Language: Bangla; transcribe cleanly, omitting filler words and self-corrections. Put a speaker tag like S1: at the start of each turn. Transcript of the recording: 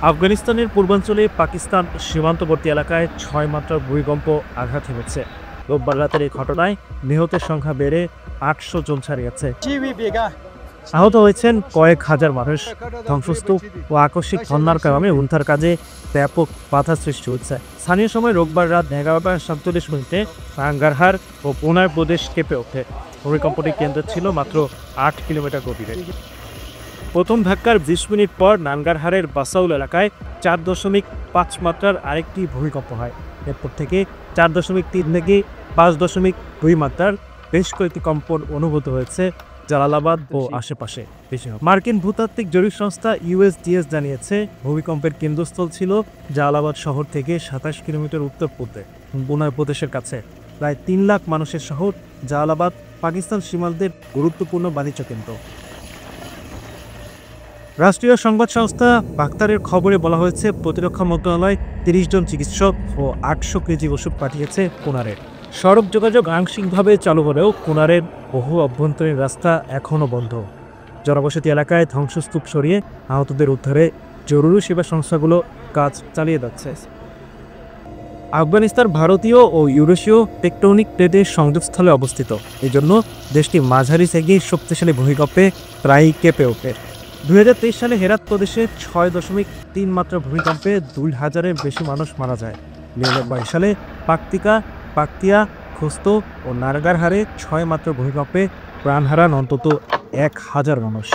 S1: আফগানিস্তানের পূর্বাঞ্চলে পাকিস্তান সীমান্তবর্তী এলাকায় ৬ মাত্রার ভূমিকম্প আঘাত হেনেছে। রোববার রাতের এই ঘটনায় নিহতের সংখ্যা বেড়ে ৮০০ জন ছাড়িয়েছে। আহত হয়েছেন কয়েক হাজার মানুষ। ধ্বংসস্তূপ ও আকস্মিক বন্যার কারণে উদ্ধার কাজে ব্যাপক বাধা সৃষ্টি হচ্ছে। স্থানীয় সময় রোববার রাত 11টা 47 নাঙ্গারহার ও পুনার প্রদেশ কেঁপে ওঠে। ভূমিকম্পটি কেন্দ্র ছিল মাত্র ৮ কিলোমিটার গভীরে। প্রথম ধাক্কার ২০ মিনিট পর নাঙ্গারহারের বাসাউল এলাকায় ৪.৫ মাত্রার আরেকটি ভূমিকম্প হয়। এরপর থেকে ৪.৩ থেকে ৫.২ মাত্রার বেশ কয়েকটি কম্পন অনুভূত হয়েছে জালালাবাদ ও আশেপাশে। মার্কিন ভূতাত্ত্বিক জরিপ সংস্থা USGS জানিয়েছে ভূমিকম্পের কেন্দ্রস্থল ছিল জালালাবাদ শহর থেকে ২৭ কিলোমিটার উত্তর পূর্বে পুনার প্রদেশের কাছে। প্রায় ৩ লাখ মানুষের শহর জালালাবাদ পাকিস্তান সীমান্তের গুরুত্বপূর্ণ বাণিজ্য কেন্দ্র। রাষ্ট্রীয় সংবাদ সংস্থা বাখতারের খবরে বলা হয়েছে প্রতিরক্ষা মন্ত্রণালয় ৩০ জন চিকিৎসক ও ৮০০ কেজি ওষুধ পাঠিয়েছে কুনারে। সড়ক যোগাযোগ আংশিকভাবে চালু হলেও কুনারের বহু অভ্যন্তরীণ রাস্তা এখনও বন্ধ। জনবসতি এলাকায় ধ্বংসস্তূপ সরিয়ে আহতদের উদ্ধারে জরুরি সেবা সংস্থাগুলো কাজ চালিয়ে যাচ্ছে। আফগানিস্তান ভারতীয় ও ইউরেশীয় টেকটনিক প্লেটের সংযোগস্থলে অবস্থিত। এই জন্য দেশটি মাঝারি সেগির শক্তিশালী ভূমিকম্পে প্রায়ই কেঁপে ওঠে। ২০২৩ সালে হেরাত প্রদেশে ৬.৩ মাত্রা ভূমিকম্পে ২,০০০-এর বেশি মানুষ মারা যায়। ২০২২ সালে পাকতিয়া, খোস্তো ও নারগারহারে ৬ মাত্রা ভূমিকম্পে প্রাণ হারান অন্তত ১,০০০ মানুষ।